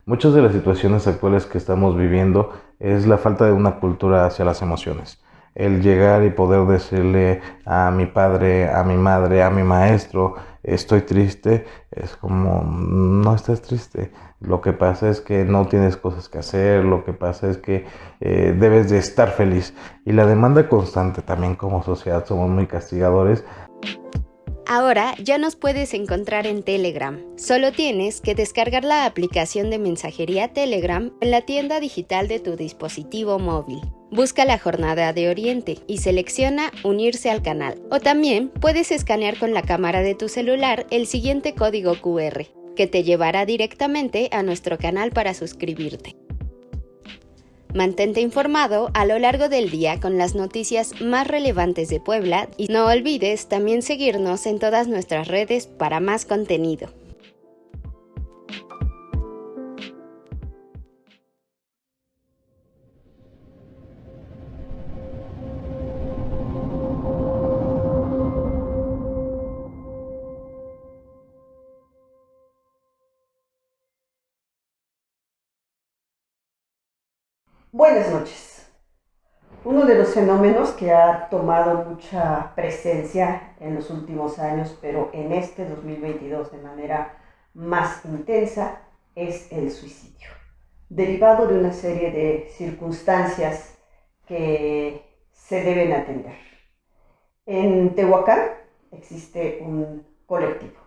Muchas de las situaciones actuales que estamos viviendo es la falta de una cultura hacia las emociones. El llegar y poder decirle a mi padre, a mi madre, a mi maestro, estoy triste, es como, no estás triste. Lo que pasa es que no tienes cosas que hacer, lo que pasa es que debes de estar feliz. Y la demanda constante también como sociedad somos muy castigadores. Ahora ya nos puedes encontrar en Telegram. Solo tienes que descargar la aplicación de mensajería Telegram en la tienda digital de tu dispositivo móvil. Busca la Jornada de Oriente y selecciona Unirse al canal. O también puedes escanear con la cámara de tu celular el siguiente código QR, que te llevará directamente a nuestro canal para suscribirte. Mantente informado a lo largo del día con las noticias más relevantes de Puebla y no olvides también seguirnos en todas nuestras redes para más contenido. Buenas noches. Uno de los fenómenos que ha tomado mucha presencia en los últimos años, pero en este 2022 de manera más intensa, es el suicidio, derivado de una serie de circunstancias que se deben atender. En Tehuacán existe un colectivo,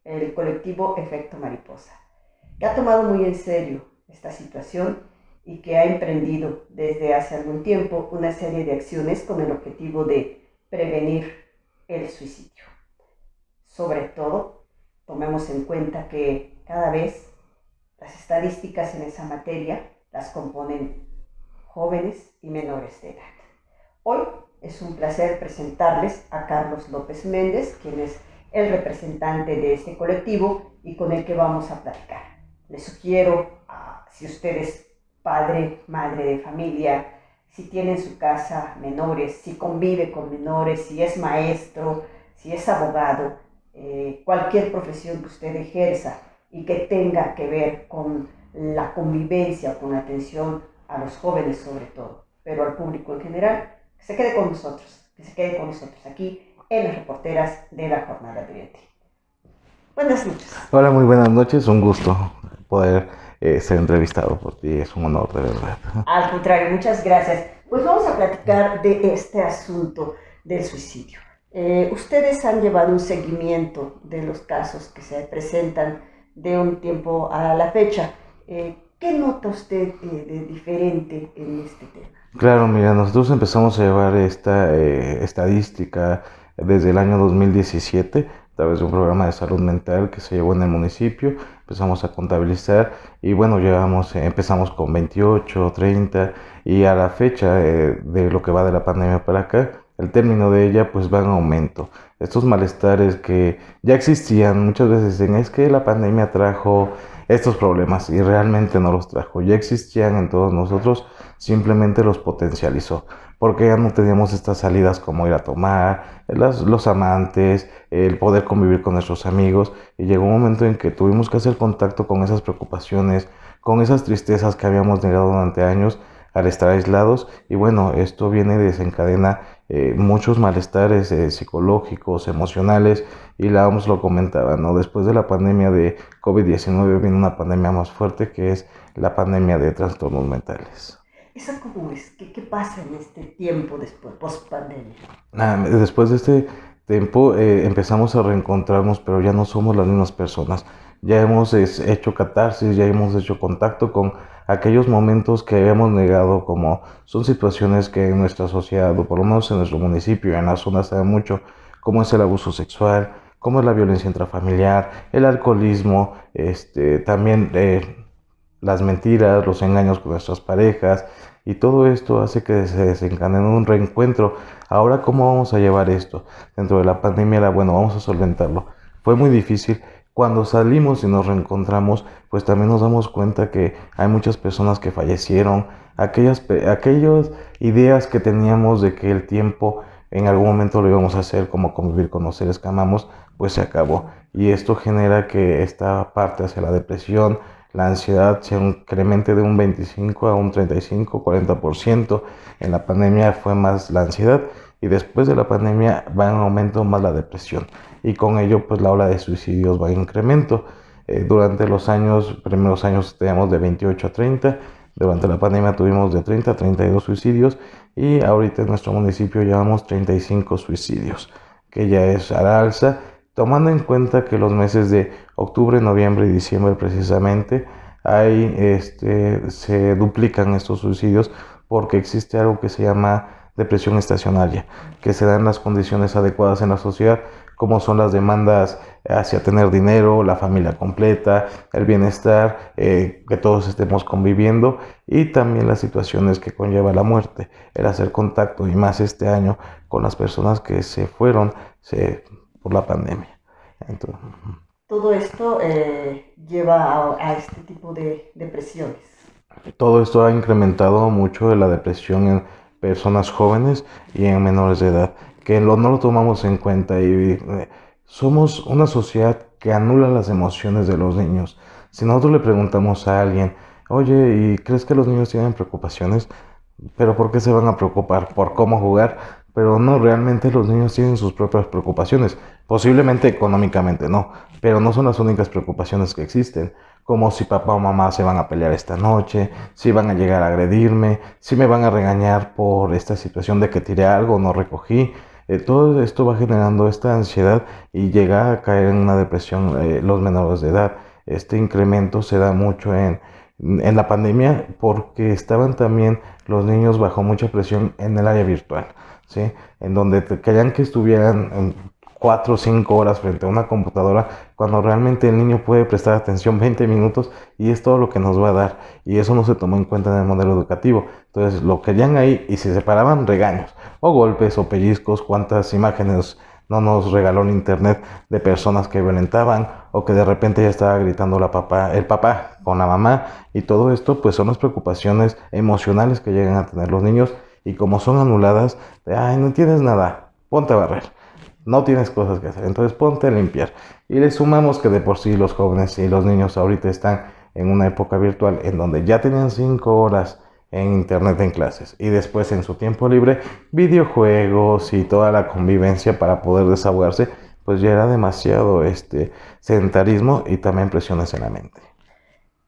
el colectivo Efecto Mariposa, que ha tomado muy en serio esta situación y que ha emprendido desde hace algún tiempo una serie de acciones con el objetivo de prevenir el suicidio. Sobre todo, tomemos en cuenta que cada vez las estadísticas en esa materia las componen jóvenes y menores de edad. Hoy es un placer presentarles a Carlos López Méndez, quien es el representante de este colectivo y con el que vamos a platicar. Les sugiero, si ustedes padre, madre de familia, si tiene en su casa menores, si convive con menores, si es maestro, si es abogado, cualquier profesión que usted ejerza y que tenga que ver con la convivencia o con la atención a los jóvenes sobre todo, pero al público en general, que se quede con nosotros, aquí en las reporteras de la Jornada de Oriente. Buenas noches. Hola, muy buenas noches, un gusto poder ser entrevistado por ti, es un honor de verdad. Al contrario, muchas gracias. Pues vamos a platicar de este asunto del suicidio. Ustedes han llevado un seguimiento de los casos que se presentan de un tiempo a la fecha. ¿Qué nota usted de diferente en este tema? Claro, mira, nosotros empezamos a llevar esta estadística desde el año 2017 a través de un programa de salud mental que se llevó en el municipio. Empezamos a contabilizar y bueno, empezamos con 28, 30 y a la fecha de lo que va de la pandemia para acá, el término de ella pues va en aumento. Estos malestares que ya existían, muchas veces dicen, es que la pandemia trajo estos problemas y realmente no los trajo, ya existían en todos nosotros, simplemente los potencializó, porque ya no teníamos estas salidas como ir a tomar, los amantes, el poder convivir con nuestros amigos, y llegó un momento en que tuvimos que hacer contacto con esas preocupaciones, con esas tristezas que habíamos negado durante años al estar aislados, y bueno, esto viene y desencadena muchos malestares psicológicos, emocionales, y la OMS lo comentaba, ¿no? Después de la pandemia de COVID-19 viene una pandemia más fuerte que es la pandemia de trastornos mentales. ¿Eso cómo es? ¿Qué pasa en este tiempo después, post-pandemia? Después de este tiempo empezamos a reencontrarnos, pero ya no somos las mismas personas. Ya hemos hecho catarsis, ya hemos hecho contacto con aquellos momentos que habíamos negado, como son situaciones que en nuestra sociedad, o por lo menos en nuestro municipio, en la zona, se da mucho, como es el abuso sexual, como es la violencia intrafamiliar, el alcoholismo, también las mentiras, los engaños con nuestras parejas, y todo esto hace que se desencadene un reencuentro. Ahora, ¿cómo vamos a llevar esto? Dentro de la pandemia, bueno, vamos a solventarlo. Fue muy difícil. Cuando salimos y nos reencontramos, pues también nos damos cuenta que hay muchas personas que fallecieron, aquellas ideas que teníamos de que el tiempo en algún momento lo íbamos a hacer, como convivir con los seres que amamos, pues se acabó. Y esto genera que esta parte hacia la depresión, la ansiedad se incremente de un 25 a un 35, 40%. En la pandemia fue más la ansiedad y después de la pandemia va en aumento más la depresión y con ello pues la ola de suicidios va en incremento. Durante los primeros años teníamos de 28 a 30, durante la pandemia tuvimos de 30 a 32 suicidios y ahorita en nuestro municipio llevamos 35 suicidios, que ya es a la alza, tomando en cuenta que los meses de octubre, noviembre y diciembre precisamente se duplican estos suicidios porque existe algo que se llama depresión estacionaria, que se dan las condiciones adecuadas en la sociedad, como son las demandas hacia tener dinero, la familia completa, el bienestar, que todos estemos conviviendo y también las situaciones que conlleva la muerte, el hacer contacto y más este año con las personas que se fueron por la pandemia. Entonces, todo esto lleva a este tipo de depresiones. todo esto ha incrementado mucho la depresión en personas jóvenes y en menores de edad, que no lo tomamos en cuenta y somos una sociedad que anula las emociones de los niños. Si nosotros le preguntamos a alguien, oye, ¿y crees que los niños tienen preocupaciones? ¿Pero por qué se van a preocupar? ¿Por cómo jugar? Pero no, realmente los niños tienen sus propias preocupaciones. Posiblemente económicamente no, pero no son las únicas preocupaciones que existen. Como si papá o mamá se van a pelear esta noche, si van a llegar a agredirme, si me van a regañar por esta situación de que tiré algo o no recogí. Todo esto va generando esta ansiedad y llega a caer en una depresión los menores de edad. Este incremento se da mucho en la pandemia porque estaban también los niños bajo mucha presión en el área virtual, ¿sí? En donde querían que estuvieran 4 o 5 horas frente a una computadora cuando realmente el niño puede prestar atención 20 minutos y es todo lo que nos va a dar, y eso no se tomó en cuenta en el modelo educativo. Entonces lo querían ahí y si se separaban, regaños o golpes o pellizcos. Cuántas imágenes no nos regaló el internet de personas que violentaban o que de repente ya estaba gritando el papá con la mamá, y todo esto pues son las preocupaciones emocionales que llegan a tener los niños, y como son anuladas, ay, no tienes nada, ponte a barrer, no tienes cosas que hacer, entonces ponte a limpiar. Y le sumamos que de por sí los jóvenes y los niños ahorita están en una época virtual en donde ya tenían 5 horas en internet en clases y después en su tiempo libre videojuegos y toda la convivencia para poder desahogarse, pues ya era demasiado sedentarismo y también presiones en la mente.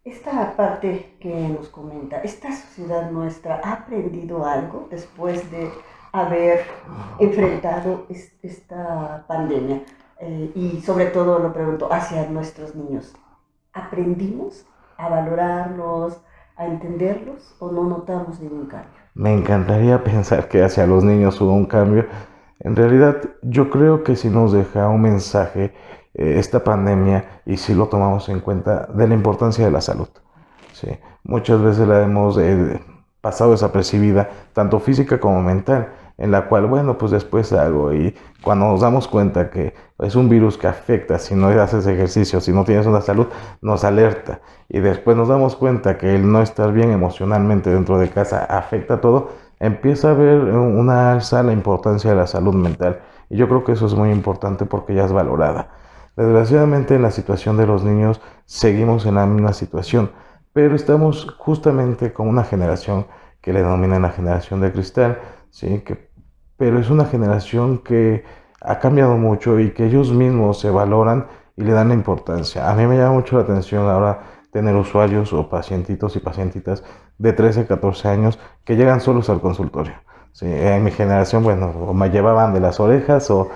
Esta parte que nos comenta, ¿esta sociedad nuestra ha aprendido algo después de haber enfrentado esta pandemia? Y sobre todo lo pregunto hacia nuestros niños. ¿Aprendimos a valorarlos, a entenderlos o no notamos ningún cambio? Me encantaría pensar que hacia los niños hubo un cambio. En realidad, yo creo que sí nos deja un mensaje esta pandemia, y sí lo tomamos en cuenta, de la importancia de la salud. ¿Sí? Muchas veces la hemos pasado desapercibida, tanto física como mental, en la cual, bueno, pues después hago, y cuando nos damos cuenta que es un virus que afecta, si no haces ejercicio, si no tienes una salud, nos alerta, y después nos damos cuenta que el no estar bien emocionalmente dentro de casa afecta todo, empieza a haber una alza a la importancia de la salud mental, y yo creo que eso es muy importante porque ya es valorada. Desgraciadamente en la situación de los niños seguimos en la misma situación, pero estamos justamente con una generación que le denominan la generación de cristal, ¿sí? Pero es una generación que ha cambiado mucho y que ellos mismos se valoran y le dan la importancia. A mí me llama mucho la atención ahora tener usuarios o pacientitos y pacientitas de 13 a 14 años que llegan solos al consultorio. Sí, en mi generación, bueno, o me llevaban de las orejas o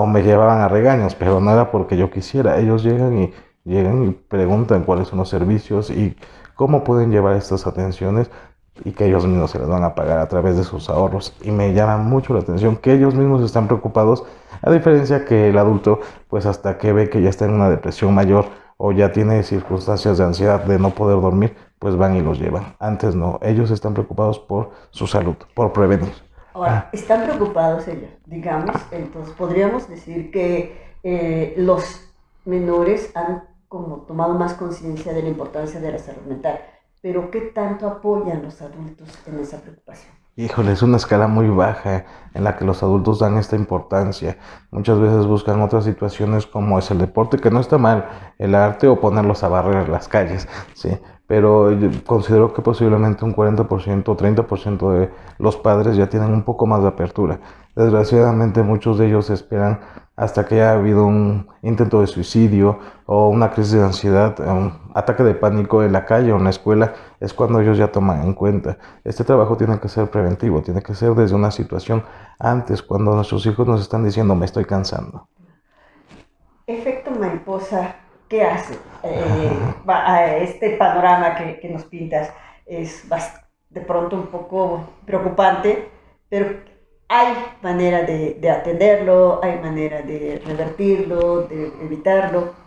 me llevaban a regaños, pero no era porque yo quisiera. Ellos llegan y preguntan cuáles son los servicios y cómo pueden llevar estas atenciones, y que ellos mismos se las van a pagar a través de sus ahorros. Y me llama mucho la atención que ellos mismos están preocupados, a diferencia que el adulto, pues hasta que ve que ya está en una depresión mayor o ya tiene circunstancias de ansiedad de no poder dormir, pues van y los llevan. Antes no, ellos están preocupados por su salud, por prevenir. Ahora, están preocupados ellos, digamos, entonces podríamos decir que los menores han como tomado más conciencia de la importancia de la salud mental, pero ¿qué tanto apoyan los adultos en esa preocupación? Híjole, es una escala muy baja en la que los adultos dan esta importancia. Muchas veces buscan otras situaciones como es el deporte, que no está mal, el arte o ponerlos a barrer las calles, ¿sí? Pero yo considero que posiblemente un 40% o 30% de los padres ya tienen un poco más de apertura. Desgraciadamente muchos de ellos esperan hasta que haya habido un intento de suicidio o una crisis de ansiedad, un ataque de pánico en la calle o en la escuela, es cuando ellos ya toman en cuenta. Este trabajo tiene que ser preventivo, tiene que ser desde una situación antes, cuando nuestros hijos nos están diciendo me estoy cansando. Efecto mariposa, ¿qué hace? Este panorama que nos pintas es de pronto un poco preocupante, pero hay manera de atenderlo, hay manera de revertirlo, de evitarlo.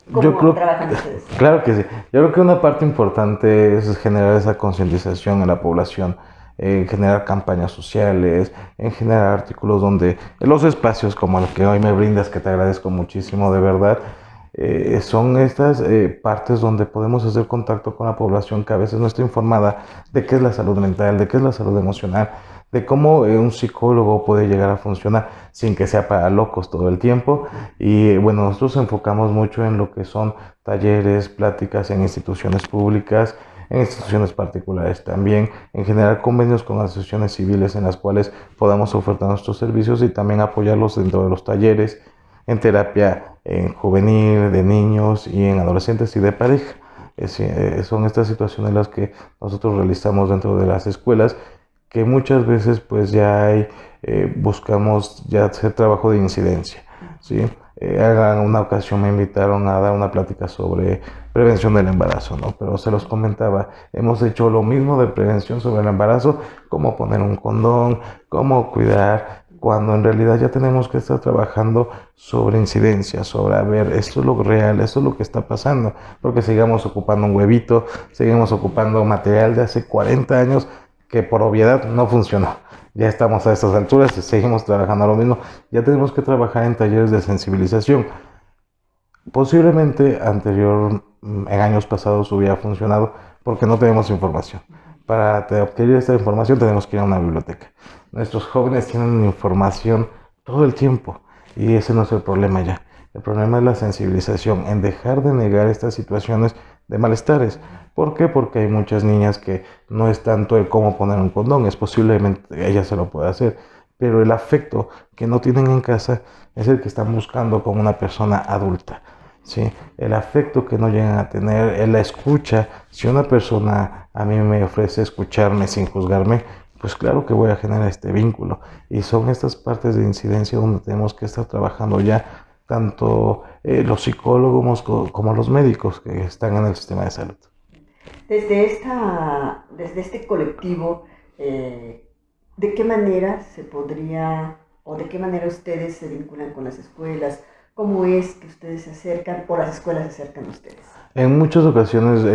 Yo ¿Cómo creo, trabajan ustedes? claro que sí. Yo creo que una parte importante es generar esa concientización en la población, en generar campañas sociales, en generar artículos donde en los espacios como el que hoy me brindas, que te agradezco muchísimo de verdad, son estas partes donde podemos hacer contacto con la población que a veces no está informada de qué es la salud mental, de qué es la salud emocional, de cómo un psicólogo puede llegar a funcionar sin que sea para locos todo el tiempo. Y bueno, nosotros enfocamos mucho en lo que son talleres, pláticas en instituciones públicas, en instituciones particulares también, en generar convenios con asociaciones civiles en las cuales podamos ofertar nuestros servicios y también apoyarlos dentro de los talleres, en terapia en juvenil, de niños y en adolescentes y de pareja. Son estas situaciones las que nosotros realizamos dentro de las escuelas, que muchas veces pues ya hay, buscamos ya hacer trabajo de incidencia, ¿sí? En una ocasión me invitaron a dar una plática sobre prevención del embarazo, ¿no? Pero se los comentaba, hemos hecho lo mismo de prevención sobre el embarazo, cómo poner un condón, cómo cuidar, cuando en realidad ya tenemos que estar trabajando sobre incidencia, sobre, a ver, esto es lo real, esto es lo que está pasando, porque sigamos ocupando un huevito, seguimos ocupando material de hace 40 años que por obviedad no funcionó. Ya estamos a estas alturas y seguimos trabajando lo mismo. Ya tenemos que trabajar en talleres de sensibilización. Posiblemente en años pasados hubiera funcionado porque no tenemos información. Para obtener esta información tenemos que ir a una biblioteca. Nuestros jóvenes tienen información todo el tiempo y ese no es el problema ya. El problema es la sensibilización, en dejar de negar estas situaciones de malestares. ¿Por qué? Porque hay muchas niñas que no es tanto el cómo poner un condón, es posiblemente ella se lo puede hacer, pero el afecto que no tienen en casa es el que están buscando con una persona adulta, ¿sí? El afecto que no llegan a tener, la escucha. Si una persona a mí me ofrece escucharme sin juzgarme, pues claro que voy a generar este vínculo. Y son estas partes de incidencia donde tenemos que estar trabajando ya, tanto los psicólogos como los médicos que están en el sistema de salud. Desde este colectivo, ¿de qué manera se podría, o de qué manera ustedes se vinculan con las escuelas? ¿Cómo es que ustedes se acercan o las escuelas se acercan a ustedes? En muchas ocasiones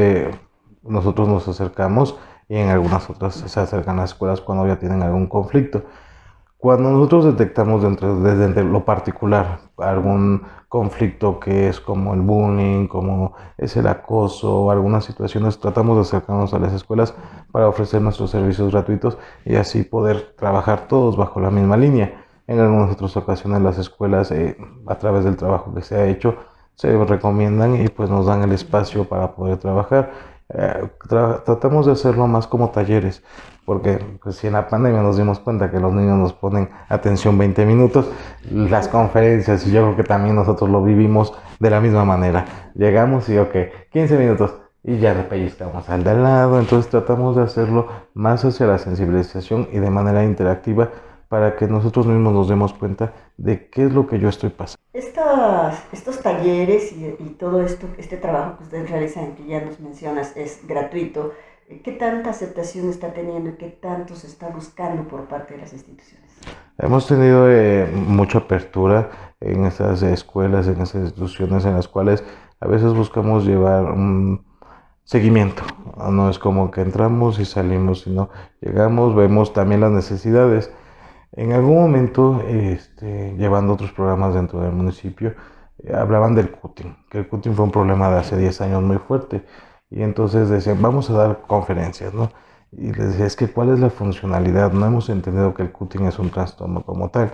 nosotros nos acercamos y en algunas otras se acercan a las escuelas cuando ya tienen algún conflicto. Cuando nosotros detectamos desde lo particular algún conflicto que es como el bullying, como es el acoso o algunas situaciones, tratamos de acercarnos a las escuelas para ofrecer nuestros servicios gratuitos y así poder trabajar todos bajo la misma línea. En algunas otras ocasiones las escuelas, a través del trabajo que se ha hecho, se recomiendan y pues nos dan el espacio para poder trabajar. Tratamos de hacerlo más como talleres, porque pues, si en la pandemia nos dimos cuenta que los niños nos ponen atención 20 minutos, las conferencias, y yo creo que también nosotros lo vivimos de la misma manera. Llegamos y ok, 15 minutos y ya le pellizcamos al de al lado. Entonces tratamos de hacerlo más hacia la sensibilización y de manera interactiva para que nosotros mismos nos demos cuenta de qué es lo que yo estoy pasando. Estos talleres y todo este trabajo que ustedes realizan, que ya nos mencionas, es gratuito. ¿Qué tanta aceptación está teniendo y qué tanto se está buscando por parte de las instituciones? Hemos tenido mucha apertura en estas escuelas, en estas instituciones en las cuales a veces buscamos llevar un seguimiento. No es como que entramos y salimos, sino llegamos, vemos también las necesidades. En algún momento, llevando otros programas dentro del municipio, hablaban del cutting, que el cutting fue un problema de hace 10 años muy fuerte. Y entonces decían, vamos a dar conferencias, ¿no? Y les decía, es que ¿cuál es la funcionalidad? No hemos entendido que el cutting es un trastorno como tal,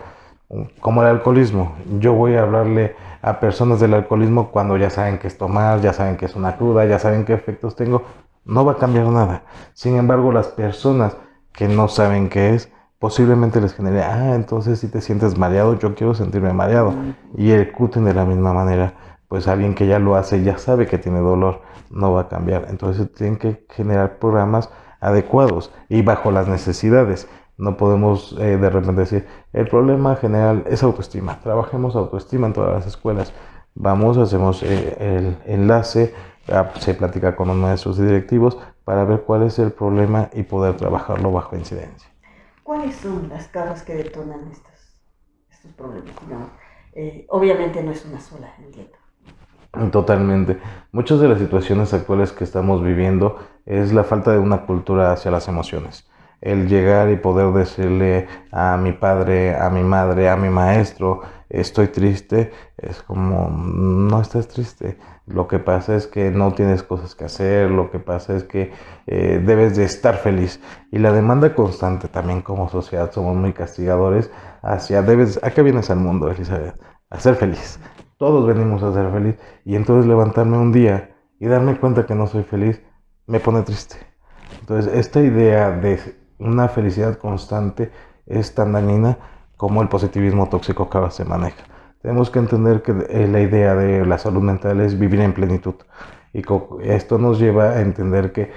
como el alcoholismo. Yo voy a hablarle a personas del alcoholismo cuando ya saben qué es tomar, ya saben que es una cruda, ya saben qué efectos tengo, no va a cambiar nada. Sin embargo, las personas que no saben qué es, posiblemente les genere, entonces si te sientes mareado, yo quiero sentirme mareado. Y el cutting de la misma manera, pues alguien que ya lo hace, ya sabe que tiene dolor, no va a cambiar. Entonces tienen que generar programas adecuados y bajo las necesidades. No podemos de repente decir, el problema general es autoestima. Trabajemos autoestima en todas las escuelas. Vamos, hacemos el enlace, se platica con los maestros y directivos para ver cuál es el problema y poder trabajarlo bajo incidencia. ¿Cuáles son las causas que detonan estos problemas? Digamos? Obviamente no es una sola, entiendo. Totalmente. Muchas de las situaciones actuales que estamos viviendo es la falta de una cultura hacia las emociones. El llegar y poder decirle a mi padre, a mi madre, a mi maestro, estoy triste, es como, no estás triste. Lo que pasa es que no tienes cosas que hacer, lo que pasa es que debes de estar feliz. Y la demanda constante también como sociedad somos muy castigadores hacia, ¿a qué vienes al mundo, Elizabeth? A ser feliz. Todos venimos a ser feliz y entonces levantarme un día y darme cuenta que no soy feliz me pone triste. Entonces esta idea de una felicidad constante es tan dañina como el positivismo tóxico que ahora se maneja. Tenemos que entender que la idea de la salud mental es vivir en plenitud y esto nos lleva a entender que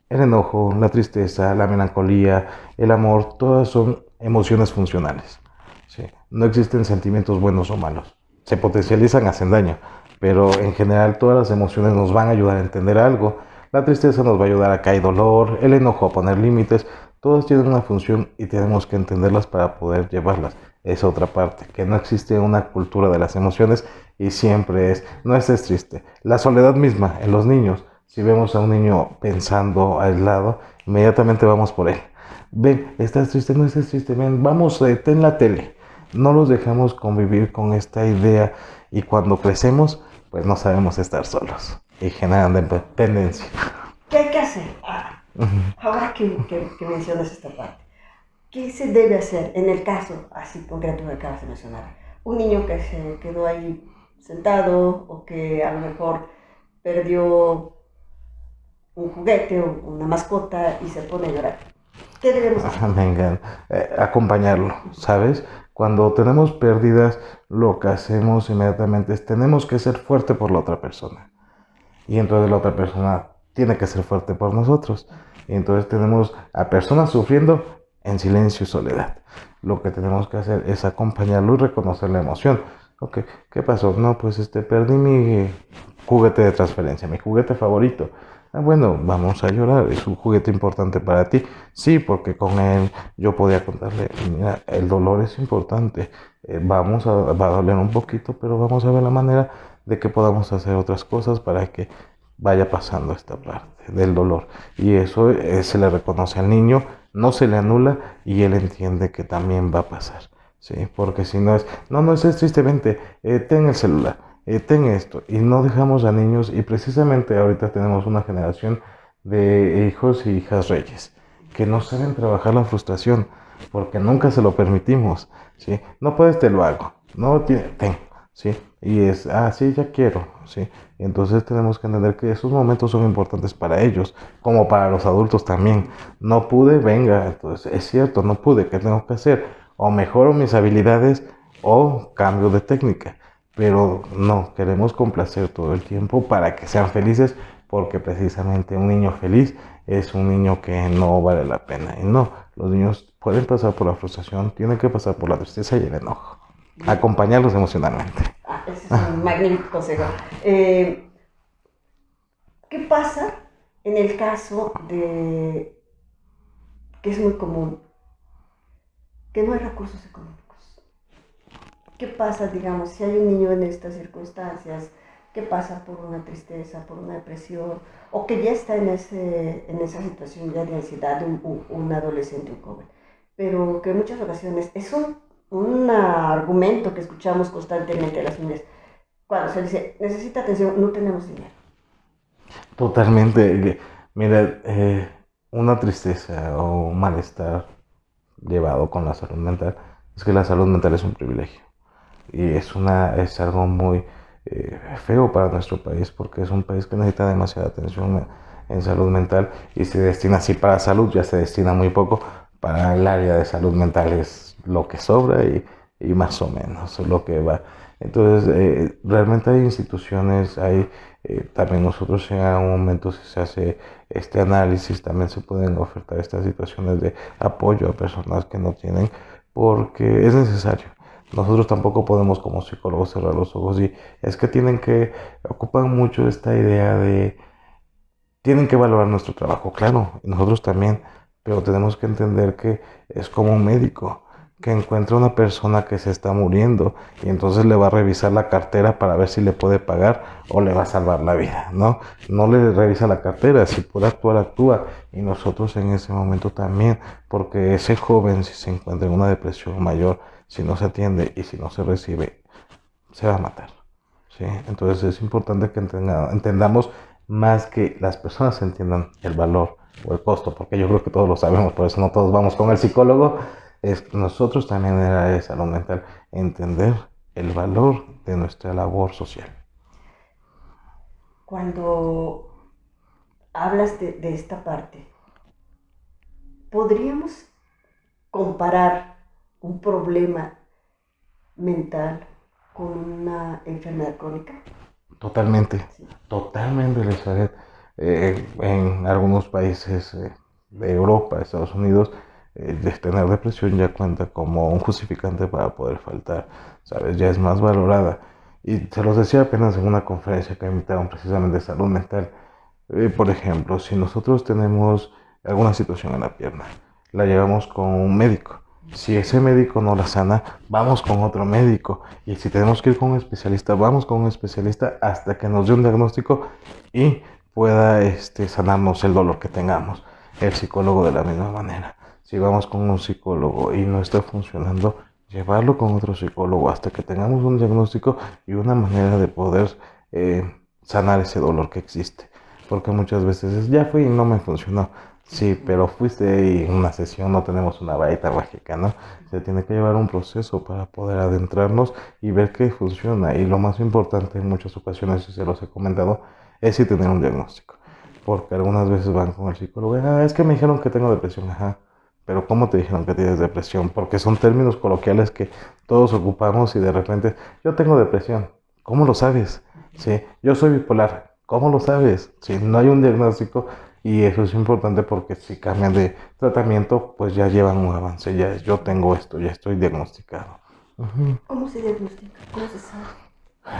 el enojo, la tristeza, la melancolía, el amor, todas son emociones funcionales. ¿Sí? No existen sentimientos buenos o malos. Se potencializan, hacen daño, pero en general todas las emociones nos van a ayudar a entender algo. La tristeza nos va a ayudar a que hay dolor, el enojo a poner límites. Todas tienen una función y tenemos que entenderlas para poder llevarlas. Es otra parte, que no existe una cultura de las emociones y siempre no estés triste. La soledad misma en los niños, si vemos a un niño pensando aislado, inmediatamente vamos por él. Ven, estás triste, no estés triste, ven, vamos, ten la tele. No los dejamos convivir con esta idea y cuando crecemos, pues no sabemos estar solos y generan dependencia. ¿Qué hay que hacer? Ahora que mencionas esta parte, ¿qué se debe hacer en el caso así concreto que acabas de mencionar? Un niño que se quedó ahí sentado o que a lo mejor perdió un juguete o una mascota y se pone a llorar. ¿Qué debemos hacer? Venga, acompañarlo, ¿sabes? Cuando tenemos pérdidas, lo que hacemos inmediatamente es tenemos que ser fuerte por la otra persona. Y entonces la otra persona tiene que ser fuerte por nosotros. Y entonces tenemos a personas sufriendo en silencio y soledad. Lo que tenemos que hacer es acompañarlo y reconocer la emoción. Okay, ¿qué pasó? No, pues perdí mi juguete de transferencia, mi juguete favorito. Bueno, vamos a llorar, es un juguete importante para ti. Sí, porque con él yo podía contarle, mira, el dolor es importante. Va a doler un poquito, pero vamos a ver la manera de que podamos hacer otras cosas para que vaya pasando esta parte del dolor. Y eso se le reconoce al niño, no se le anula y él entiende que también va a pasar. Sí, porque si no no es tristemente, ten el celular, ten esto, y no dejamos a niños, y precisamente ahorita tenemos una generación de hijos y hijas reyes, que no saben trabajar la frustración, porque nunca se lo permitimos, ¿sí? No puedes, te lo hago, no, ten, ¿sí? Y sí, ya quiero, ¿sí? Y entonces tenemos que entender que esos momentos son importantes para ellos, como para los adultos también. No pude, venga, entonces es cierto, no pude, ¿qué tengo que hacer? O mejoro mis habilidades o cambio de técnica. Pero no, queremos complacer todo el tiempo para que sean felices, porque precisamente un niño feliz es un niño que no vale la pena. Y no, los niños pueden pasar por la frustración, tienen que pasar por la tristeza y el enojo. Acompañarlos emocionalmente. Ese es un magnífico consejo. ¿Qué pasa en el caso de, que es muy común, que no hay recursos económicos? ¿Qué pasa, digamos, si hay un niño en estas circunstancias que pasa por una tristeza, por una depresión, o que ya está en esa situación ya de ansiedad, un adolescente, un joven, pero que en muchas ocasiones es un argumento que escuchamos constantemente a las niñas, cuando se dice, necesita atención, no tenemos dinero. Totalmente. Mira, una tristeza o un malestar llevado con la salud mental es que la salud mental es un privilegio y es algo muy feo para nuestro país porque es un país que necesita demasiada atención en salud mental y se destina, si para salud ya se destina muy poco, para el área de salud mental es lo que sobra y más o menos lo que va. Entonces, realmente hay instituciones, también nosotros en algún momento si se hace este análisis, también se pueden ofertar estas situaciones de apoyo a personas que no tienen, porque es necesario. Nosotros tampoco podemos como psicólogos cerrar los ojos y es que ocupan mucho esta idea de, tienen que valorar nuestro trabajo, claro, y nosotros también, pero tenemos que entender que es como un médico que encuentra una persona que se está muriendo y entonces le va a revisar la cartera para ver si le puede pagar o le va a salvar la vida, ¿no? No le revisa la cartera, si puede actuar, actúa. Y nosotros en ese momento también, porque ese joven si se encuentra en una depresión mayor, si no se atiende y si no se recibe, se va a matar, ¿sí? Entonces es importante que entendamos más que las personas entiendan el valor o el costo, porque yo creo que todos lo sabemos, por eso no todos vamos con el psicólogo. Nosotros también en el área de salud mental entender el valor de nuestra labor social. Cuando hablas de esta parte, ¿podríamos comparar un problema mental con una enfermedad crónica? Totalmente, Sí. totalmente, Elizabeth. En algunos países de Europa, Estados Unidos, tener depresión ya cuenta como un justificante para poder faltar, ¿sabes? Ya es más valorada. Y se los decía apenas en una conferencia que invitaron precisamente de salud mental. Por ejemplo, si nosotros tenemos alguna situación en la pierna, la llevamos con un médico. Si ese médico no la sana, vamos con otro médico. Y si tenemos que ir con un especialista, vamos con un especialista hasta que nos dé un diagnóstico y pueda sanarnos el dolor que tengamos. El psicólogo de la misma manera. Si vamos con un psicólogo y no está funcionando, llevarlo con otro psicólogo hasta que tengamos un diagnóstico y una manera de poder sanar ese dolor que existe. Porque muchas veces ya fui y no me funcionó. Sí, pero fuiste y en una sesión no tenemos una varita mágica, ¿no? Se tiene que llevar un proceso para poder adentrarnos y ver qué funciona. Y lo más importante en muchas ocasiones, y se los he comentado, es si tener un diagnóstico. Porque algunas veces van con el psicólogo, es que me dijeron que tengo depresión, ajá. Pero ¿cómo te dijeron que tienes depresión? Porque son términos coloquiales que todos ocupamos y de repente, yo tengo depresión. ¿Cómo lo sabes? Sí, yo soy bipolar. ¿Cómo lo sabes? Si no hay un diagnóstico, y eso es importante porque si cambian de tratamiento, pues ya llevan un avance, ya yo tengo esto, ya estoy diagnosticado. ¿Cómo se diagnostica? ¿Cómo se sabe?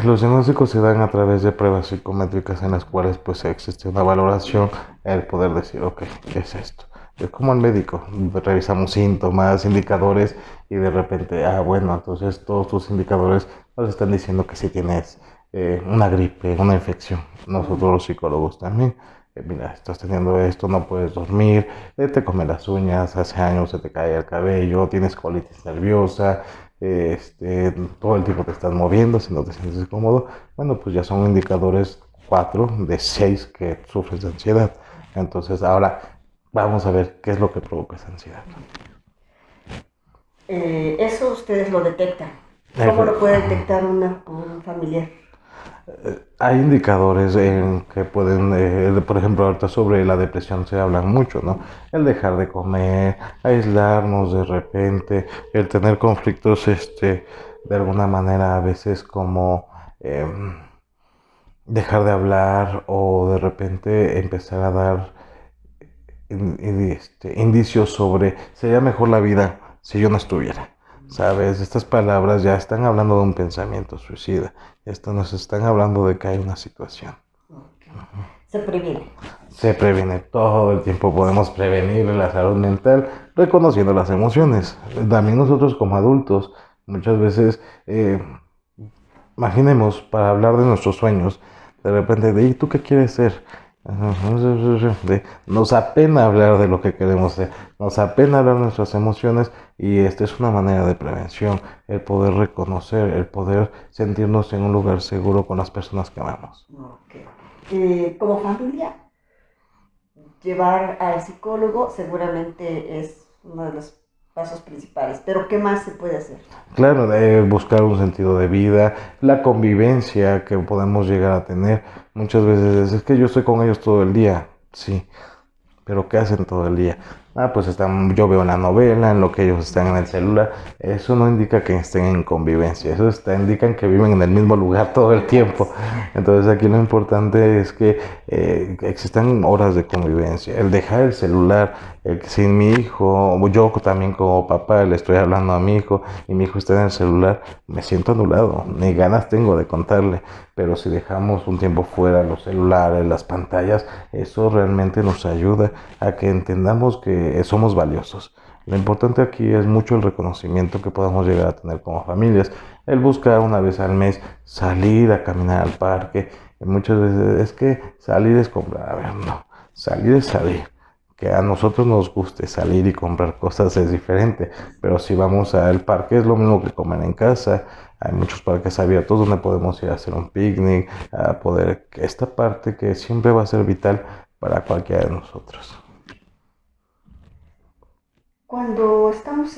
Los diagnósticos se dan a través de pruebas psicométricas en las cuales pues existe una valoración, el poder decir, ok, ¿qué es esto? Es como el médico, revisamos síntomas, indicadores y de repente, bueno, entonces todos tus indicadores nos están diciendo que si tienes una gripe, una infección. Nosotros los psicólogos también, mira, estás teniendo esto, no puedes dormir, te comen las uñas, hace años se te cae el cabello, tienes colitis nerviosa, todo el tiempo te estás moviendo, si no te sientes cómodo, bueno, pues ya son indicadores 4 de 6 que sufres de ansiedad. Entonces ahora vamos a ver qué es lo que provoca esa ansiedad. Eso ustedes lo detectan. ¿Cómo lo puede detectar un familiar? Hay indicadores que pueden, por ejemplo, ahorita sobre la depresión se habla mucho, ¿no? El dejar de comer, aislarnos de repente, el tener conflictos, de alguna manera a veces como dejar de hablar o de repente empezar a dar indicios sobre sería mejor la vida si yo no estuviera. ¿Sabes? Estas palabras ya están hablando de un pensamiento suicida. Esto nos están hablando de que hay una situación. Okay. Se previene. Se previene todo el tiempo. Podemos prevenir la salud mental reconociendo las emociones. También nosotros como adultos, muchas veces, imaginemos, para hablar de nuestros sueños, de repente, ¿y tú qué quieres ser? Nos apena hablar de lo que queremos ser, nos apena hablar de nuestras emociones y esta es una manera de prevención, el poder reconocer, el poder sentirnos en un lugar seguro con las personas que amamos. Okay. Como familia, llevar al psicólogo seguramente es uno de los pasos principales, pero ¿qué más se puede hacer? Claro, de buscar un sentido de vida, la convivencia que podemos llegar a tener. Muchas veces es que yo estoy con ellos todo el día, sí, pero ¿qué hacen todo el día? Pues yo veo la novela, en lo que ellos están en el celular. Eso no indica que estén en convivencia, indican que viven en el mismo lugar todo el tiempo. Entonces aquí lo importante es que existan horas de convivencia. El dejar el celular, sin mi hijo, yo también como papá le estoy hablando a mi hijo y mi hijo está en el celular, me siento anulado, ni ganas tengo de contarle. Pero si dejamos un tiempo fuera los celulares, las pantallas, eso realmente nos ayuda a que entendamos que somos valiosos. Lo importante aquí es mucho el reconocimiento que podamos llegar a tener como familias, el buscar una vez al mes, salir a caminar al parque. Muchas veces es que salir es comprar, a ver, no, salir es salir. Que a nosotros nos guste salir y comprar cosas es diferente, pero si vamos al parque es lo mismo que comer en casa. Hay muchos parques abiertos donde podemos ir a hacer un picnic, a poder, esta parte que siempre va a ser vital para cualquiera de nosotros. Cuando estamos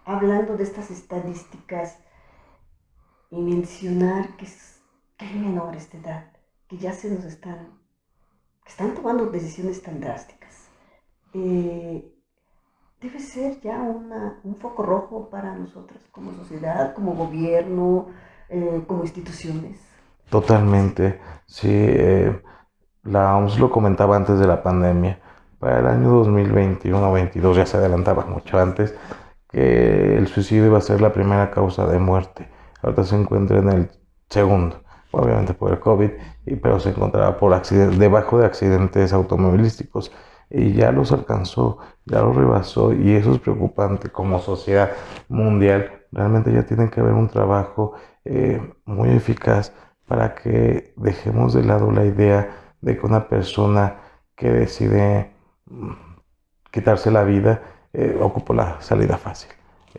hablando de estas estadísticas y mencionar que hay menores de edad que ya se nos están tomando decisiones tan drásticas, debe ser ya un foco rojo para nosotros como sociedad, como gobierno, como instituciones. Totalmente, sí, la OMS lo comentaba antes de la pandemia. Para el año 2021-22 ya se adelantaba mucho antes que el suicidio iba a ser la primera causa de muerte. Ahorita se encuentra en el segundo, obviamente por el COVID, pero se encontraba debajo de accidentes automovilísticos y ya los alcanzó, ya los rebasó y eso es preocupante como sociedad mundial. Realmente ya tiene que haber un trabajo muy eficaz para que dejemos de lado la idea de que una persona que decide quitarse la vida ocupa la salida fácil.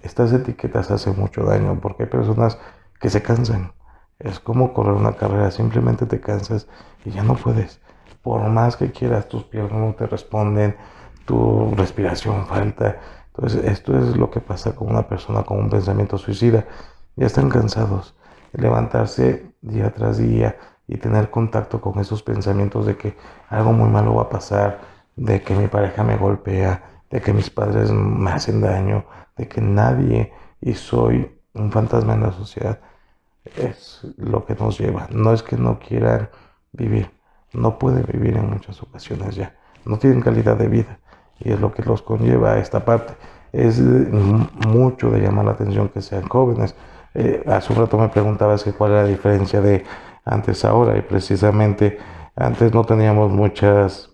Estas etiquetas hacen mucho daño porque hay personas que se cansan. Es como correr una carrera, simplemente te cansas y ya no puedes. Por más que quieras, tus piernas no te responden, tu respiración falta. Entonces, esto es lo que pasa con una persona con un pensamiento suicida. Ya están cansados de levantarse día tras día y tener contacto con esos pensamientos de que algo muy malo va a pasar, de que mi pareja me golpea, de que mis padres me hacen daño, de que nadie y soy un fantasma en la sociedad. Es lo que nos lleva. No es que no quieran vivir, no pueden vivir en muchas ocasiones ya. No tienen calidad de vida y es lo que los conlleva a esta parte. Es mucho de llamar la atención que sean jóvenes. Hace un rato me preguntabas que cuál era la diferencia de antes a ahora y precisamente antes no teníamos muchos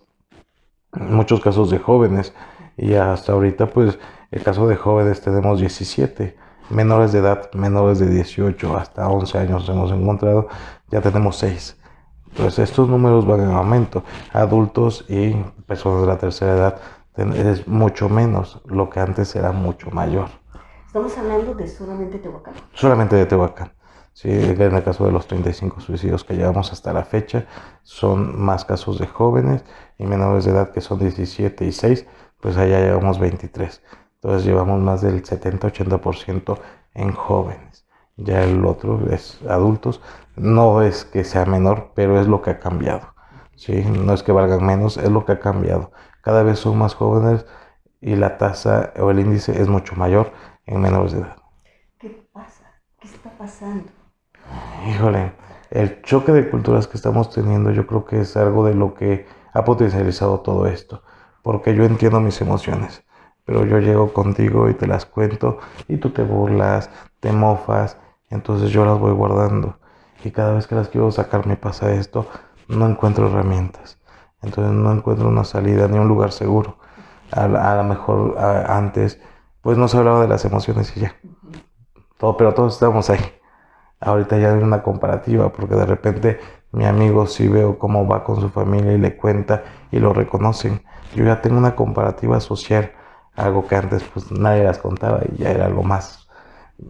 casos de jóvenes y hasta ahorita pues el caso de jóvenes tenemos 17 menores de edad, menores de 18 hasta 11 años hemos encontrado, ya tenemos 6. Entonces estos números van en aumento. Adultos y personas de la tercera edad es mucho menos, lo que antes era mucho mayor. Estamos hablando de solamente Tehuacán. Solamente de Tehuacán. Sí, en el caso de los 35 suicidios que llevamos hasta la fecha, son más casos de jóvenes y menores de edad que son 17 y 6, pues allá llevamos 23. Entonces llevamos más del 70-80% en jóvenes. Ya el otro es adultos. No es que sea menor, pero es lo que ha cambiado. ¿Sí? No es que valgan menos, es lo que ha cambiado. Cada vez son más jóvenes y la tasa o el índice es mucho mayor en menores de edad. ¿Qué pasa? ¿Qué está pasando? Híjole, el choque de culturas que estamos teniendo yo creo que es algo de lo que ha potencializado todo esto. Porque yo entiendo mis emociones, pero yo llego contigo y te las cuento y tú te burlas, te mofas, entonces yo las voy guardando. Y cada vez que las quiero sacar me pasa esto, no encuentro herramientas. Entonces no encuentro una salida ni un lugar seguro. A lo mejor antes pues no se hablaba de las emociones y ya. Pero todos estamos ahí. Ahorita ya hay una comparativa porque de repente mi amigo sí veo cómo va con su familia y le cuenta y lo reconocen. Yo ya tengo una comparativa social, algo que antes pues nadie las contaba y ya era algo más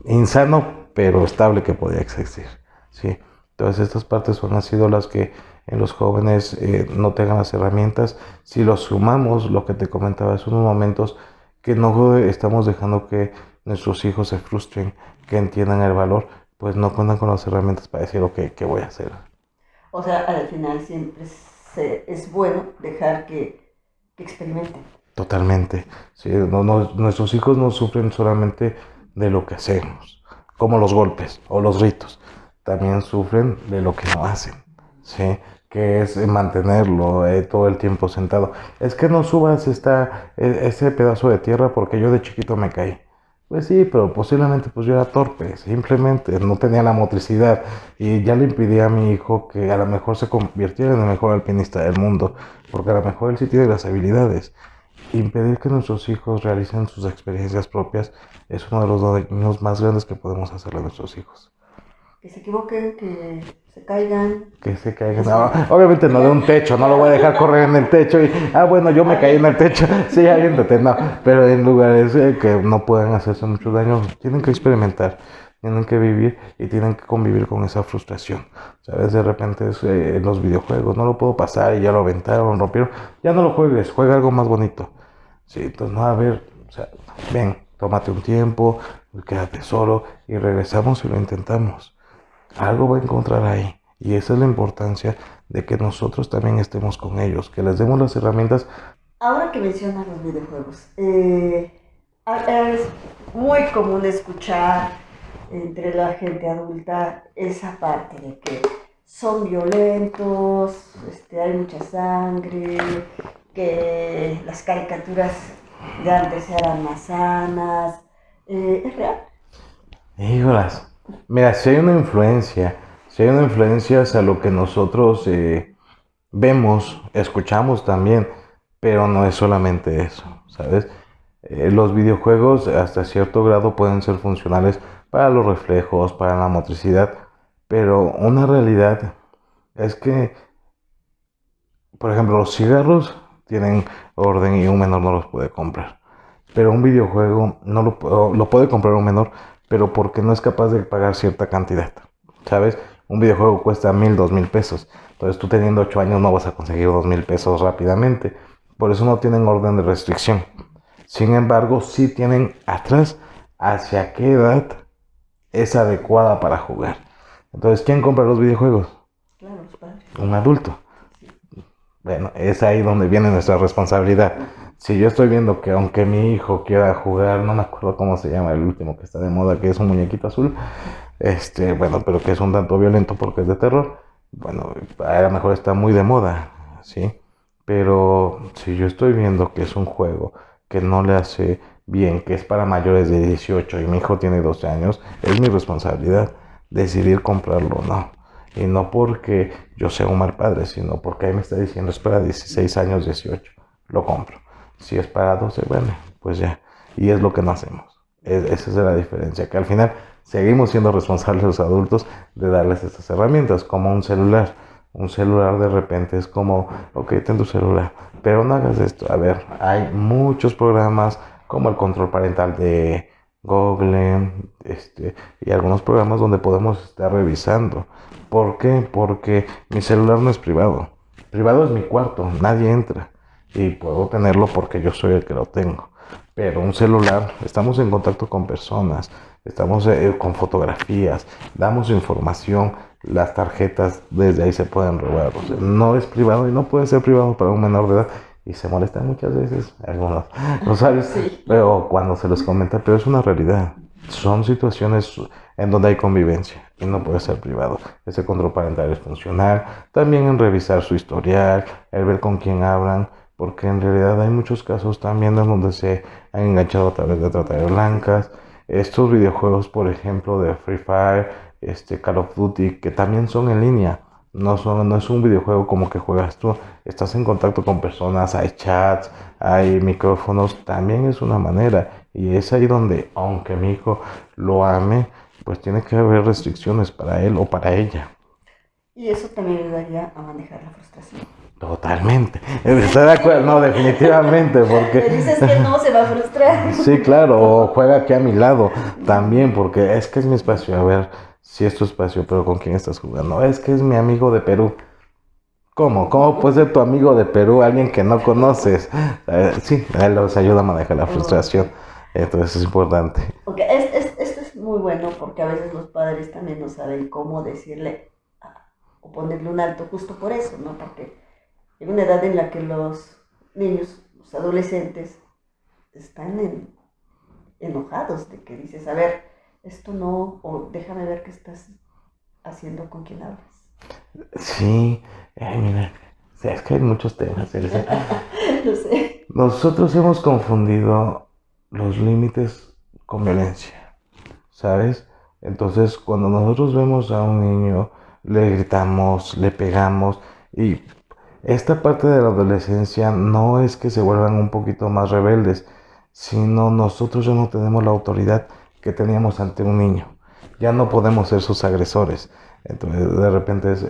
insano pero estable que podía existir. ¿Sí? Entonces estas partes han sido las que en los jóvenes no tengan las herramientas. Si los sumamos, lo que te comentaba, es unos momentos que no estamos dejando que nuestros hijos se frustren, que entiendan el valor, pues no cuentan con las herramientas para decir, ok, ¿qué voy a hacer? O sea, al final siempre es bueno dejar que experimenten. Totalmente. Sí, nuestros hijos no sufren solamente de lo que hacemos, como los golpes o los ritos. También sufren de lo que no hacen, ¿sí? Que es mantenerlo todo el tiempo sentado. Es que no subas ese pedazo de tierra porque yo de chiquito me caí. Pues sí, pero posiblemente pues yo era torpe, simplemente no tenía la motricidad y ya le impedí a mi hijo que a lo mejor se convirtiera en el mejor alpinista del mundo, porque a lo mejor él sí tiene las habilidades. Impedir que nuestros hijos realicen sus experiencias propias es uno de los daños más grandes que podemos hacerle a nuestros hijos. Que se equivoquen, que se caigan. Que se caigan. No, obviamente no de un techo, no lo voy a dejar correr en el techo y, bueno, yo me caí en el techo, sí, aviéntate, no. Pero en lugares que no puedan hacerse mucho daño, tienen que experimentar, tienen que vivir y tienen que convivir con esa frustración. ¿Sabes? De repente en los videojuegos, no lo puedo pasar y ya lo aventaron, lo rompieron. Ya no lo juegues, juega algo más bonito. Sí, entonces, no, a ver, o sea, ven, tómate un tiempo, quédate solo y regresamos y lo intentamos. Algo va a encontrar ahí. Y esa es la importancia de que nosotros también estemos con ellos, que les demos las herramientas. Ahora que mencionas los videojuegos, es muy común escuchar entre la gente adulta esa parte de que son violentos, hay mucha sangre, que las caricaturas de antes eran más sanas. ¿Es real? Híjolas. Mira, si hay una influencia hacia lo que nosotros vemos, escuchamos también, pero no es solamente eso, ¿sabes? Los videojuegos hasta cierto grado pueden ser funcionales para los reflejos, para la motricidad, pero una realidad es que, por ejemplo, los cigarros tienen orden y un menor no los puede comprar. Pero un videojuego no lo puede comprar un menor, pero porque no es capaz de pagar cierta cantidad, ¿sabes? Un videojuego cuesta 1,000, 2,000 pesos. Entonces tú teniendo 8 años no vas a conseguir 2,000 pesos rápidamente. Por eso no tienen orden de restricción. Sin embargo, sí tienen atrás hacia qué edad es adecuada para jugar. Entonces, ¿quién compra los videojuegos? Claro, los padres. Un adulto. Bueno, es ahí donde viene nuestra responsabilidad. Si yo estoy viendo que aunque mi hijo quiera jugar, no me acuerdo cómo se llama el último que está de moda, que es un muñequito azul, bueno, pero que es un tanto violento porque es de terror, bueno, a lo mejor está muy de moda, ¿sí? Pero si yo estoy viendo que es un juego que no le hace bien, que es para mayores de 18 y mi hijo tiene 12 años, es mi responsabilidad decidir comprarlo o no. Y no porque yo sea un mal padre, sino porque ahí me está diciendo es para 16 años, 18, lo compro. Si es para 12, bueno, pues ya. Y es lo que no hacemos. Esa es la diferencia, que al final seguimos siendo responsables los adultos de darles estas herramientas, como un celular. Un celular de repente es como, ok, ten tu celular, pero no hagas esto. A ver, hay muchos programas como el control parental de Google, y algunos programas donde podemos estar revisando. ¿Por qué? Porque mi celular no es privado. Privado es mi cuarto, nadie entra. Y puedo tenerlo porque yo soy el que lo tengo. Pero un celular, estamos en contacto con personas, estamos con fotografías, damos información, las tarjetas desde ahí se pueden robar. O sea, no es privado y no puede ser privado para un menor de edad. Y se molestan muchas veces algunos usuarios, sí, pero cuando se les comenta, pero es una realidad. Son situaciones en donde hay convivencia y no puede ser privado. Ese control parental es funcional. También en revisar su historial, el ver con quién hablan, porque en realidad hay muchos casos también en donde se han enganchado a través de trata de blancas. Estos videojuegos, por ejemplo, de Free Fire, Call of Duty, que también son en línea. No es un videojuego como que juegas tú, estás en contacto con personas, hay chats, hay micrófonos, también es una manera. Y es ahí donde, aunque mi hijo lo ame, pues tiene que haber restricciones para él o para ella. Y eso también ayudaría a manejar la frustración. Totalmente. ¿Está de acuerdo? No, definitivamente, porque... Le dices que no, se va a frustrar. Sí, claro, o juega aquí a mi lado también, porque es que es mi espacio. A ver, si es tu espacio, pero ¿con quién estás jugando? Es que es mi amigo de Perú. ¿Cómo? ¿Cómo puede ser tu amigo de Perú alguien que no conoces? Sí, a él los ayuda a manejar la Ok. frustración. Entonces es importante. Ok, esto es muy bueno porque a veces los padres también no saben cómo decirle o ponerle un alto justo por eso, ¿no? Porque hay una edad en la que los niños, los adolescentes, están enojados de que dices, a ver, esto no, o déjame ver qué estás haciendo con quien hablas. Sí, mira, sí, es que hay muchos temas, Elsa. No sé. Nosotros hemos confundido los límites con violencia, ¿sabes? Entonces, cuando nosotros vemos a un niño, le gritamos, le pegamos, y esta parte de la adolescencia no es que se vuelvan un poquito más rebeldes, sino nosotros ya no tenemos la autoridad que teníamos ante un niño. Ya no podemos ser sus agresores. Entonces, de repente es,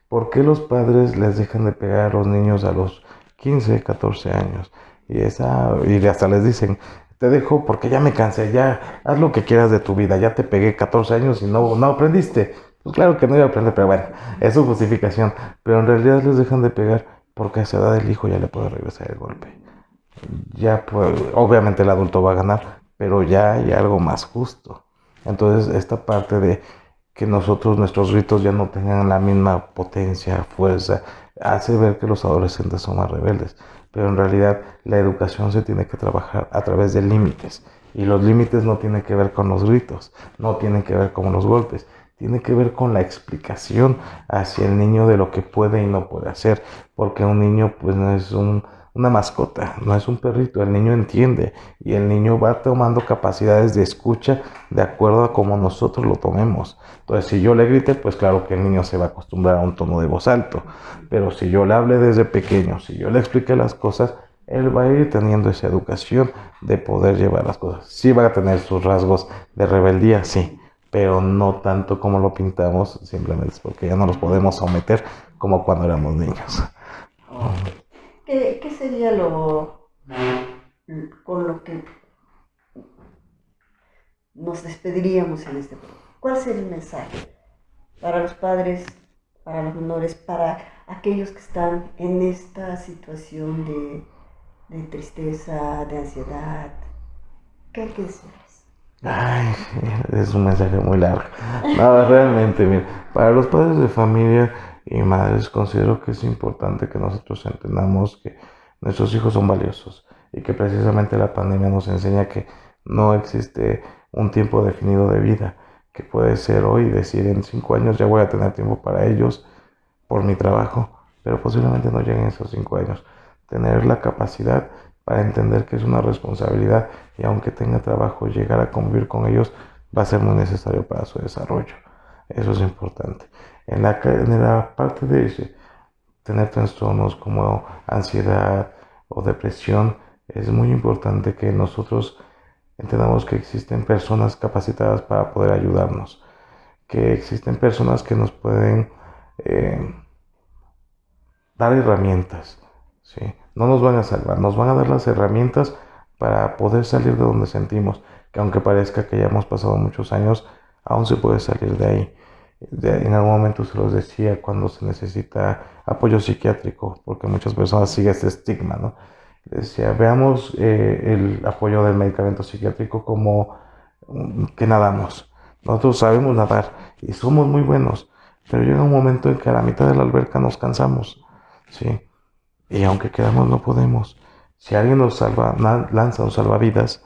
¿por qué los padres les dejan de pegar a los niños a los 15, 14 años? Y hasta les dicen, te dejo porque ya me cansé, ya haz lo que quieras de tu vida, ya te pegué 14 años y no aprendiste. Pues claro que no iba a aprender, pero bueno, es su justificación. Pero en realidad les dejan de pegar porque a esa edad el hijo ya le puede regresar el golpe. Ya pues, obviamente el adulto va a ganar, pero ya hay algo más justo. Entonces, esta parte de que nosotros, nuestros gritos ya no tengan la misma potencia, fuerza, hace ver que los adolescentes son más rebeldes. Pero en realidad la educación se tiene que trabajar a través de límites. Y los límites no tienen que ver con los gritos, no tienen que ver con los golpes, tiene que ver con la explicación hacia el niño de lo que puede y no puede hacer. Porque un niño pues no es una mascota, no es un perrito, el niño entiende y el niño va tomando capacidades de escucha de acuerdo a cómo nosotros lo tomemos. Entonces, si yo le grite, pues claro que el niño se va a acostumbrar a un tono de voz alto, pero si yo le hable desde pequeño, si yo le explique las cosas, él va a ir teniendo esa educación de poder llevar las cosas. Sí va a tener sus rasgos de rebeldía, sí, pero no tanto como lo pintamos, simplemente es porque ya no los podemos someter como cuando éramos niños. Ok. ¿Qué sería con lo que nos despediríamos en este programa? ¿Cuál sería el mensaje para los padres, para los menores, para aquellos que están en esta situación de tristeza, de ansiedad? ¿Qué hay que decirles? Ay, es un mensaje muy largo. No, realmente, mira, para los padres de familia y madres considero que es importante que nosotros entendamos que nuestros hijos son valiosos y que precisamente la pandemia nos enseña que no existe un tiempo definido de vida, que puede ser hoy, decir en 5 años ya voy a tener tiempo para ellos por mi trabajo, pero posiblemente no lleguen esos 5 años. Tener la capacidad para entender que es una responsabilidad y aunque tenga trabajo, llegar a convivir con ellos va a ser muy necesario para su desarrollo. Eso es importante. En la parte de tener trastornos como ansiedad o depresión, es muy importante que nosotros entendamos que existen personas capacitadas para poder ayudarnos, que existen personas que nos pueden eh, dar herramientas, ¿sí? No nos van a salvar, nos van a dar las herramientas para poder salir de donde sentimos, que aunque parezca que ya hemos pasado muchos años, aún se puede salir de ahí. En algún momento se los decía cuando se necesita apoyo psiquiátrico, porque muchas personas siguen este estigma, ¿no? Decía, veamos el apoyo del medicamento psiquiátrico como que nadamos. Nosotros sabemos nadar y somos muy buenos, pero llega un momento en que a la mitad de la alberca nos cansamos. Sí, y aunque queramos no podemos. Si alguien nos lanza un salvavidas,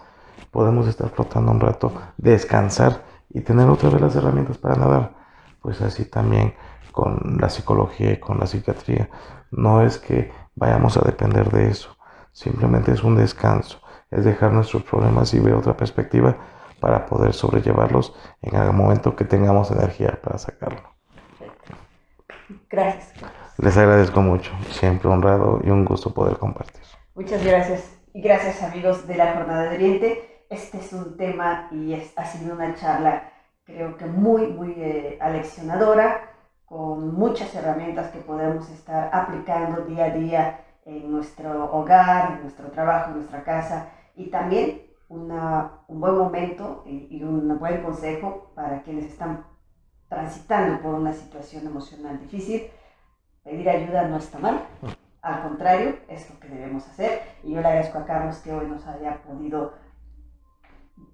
podemos estar flotando un rato, descansar y tener otra vez las herramientas para nadar. Pues así también con la psicología y con la psiquiatría. No es que vayamos a depender de eso, simplemente es un descanso, es dejar nuestros problemas y ver otra perspectiva para poder sobrellevarlos en el momento que tengamos energía para sacarlo. Perfecto. Gracias, Carlos. Les agradezco mucho, siempre honrado y un gusto poder compartir. Muchas gracias. Y gracias, amigos de la Jornada de Oriente. Este es un tema y ha sido una charla, creo que muy aleccionadora, con muchas herramientas que podemos estar aplicando día a día en nuestro hogar, en nuestro trabajo, en nuestra casa, y también un buen momento y un buen consejo para quienes están transitando por una situación emocional difícil. Pedir ayuda no está mal, al contrario, es lo que debemos hacer. Y yo le agradezco a Carlos que hoy nos haya podido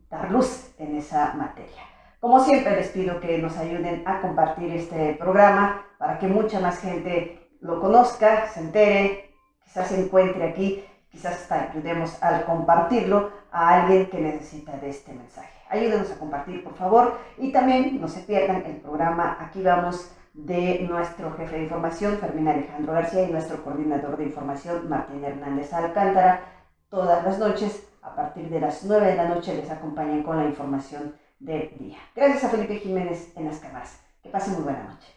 dar luz en esa materia. Como siempre, les pido que nos ayuden a compartir este programa para que mucha más gente lo conozca, se entere, quizás se encuentre aquí, quizás hasta ayudemos al compartirlo a alguien que necesita de este mensaje. Ayúdenos a compartir, por favor, y también no se pierdan el programa Aquí Vamos de nuestro jefe de información, Fermín Alejandro García, y nuestro coordinador de información, Martín Hernández Alcántara. Todas las noches, a partir de las 9 de la noche, les acompañan con la información del día. Gracias a Felipe Jiménez en las cámaras. Que pasen muy buena noche.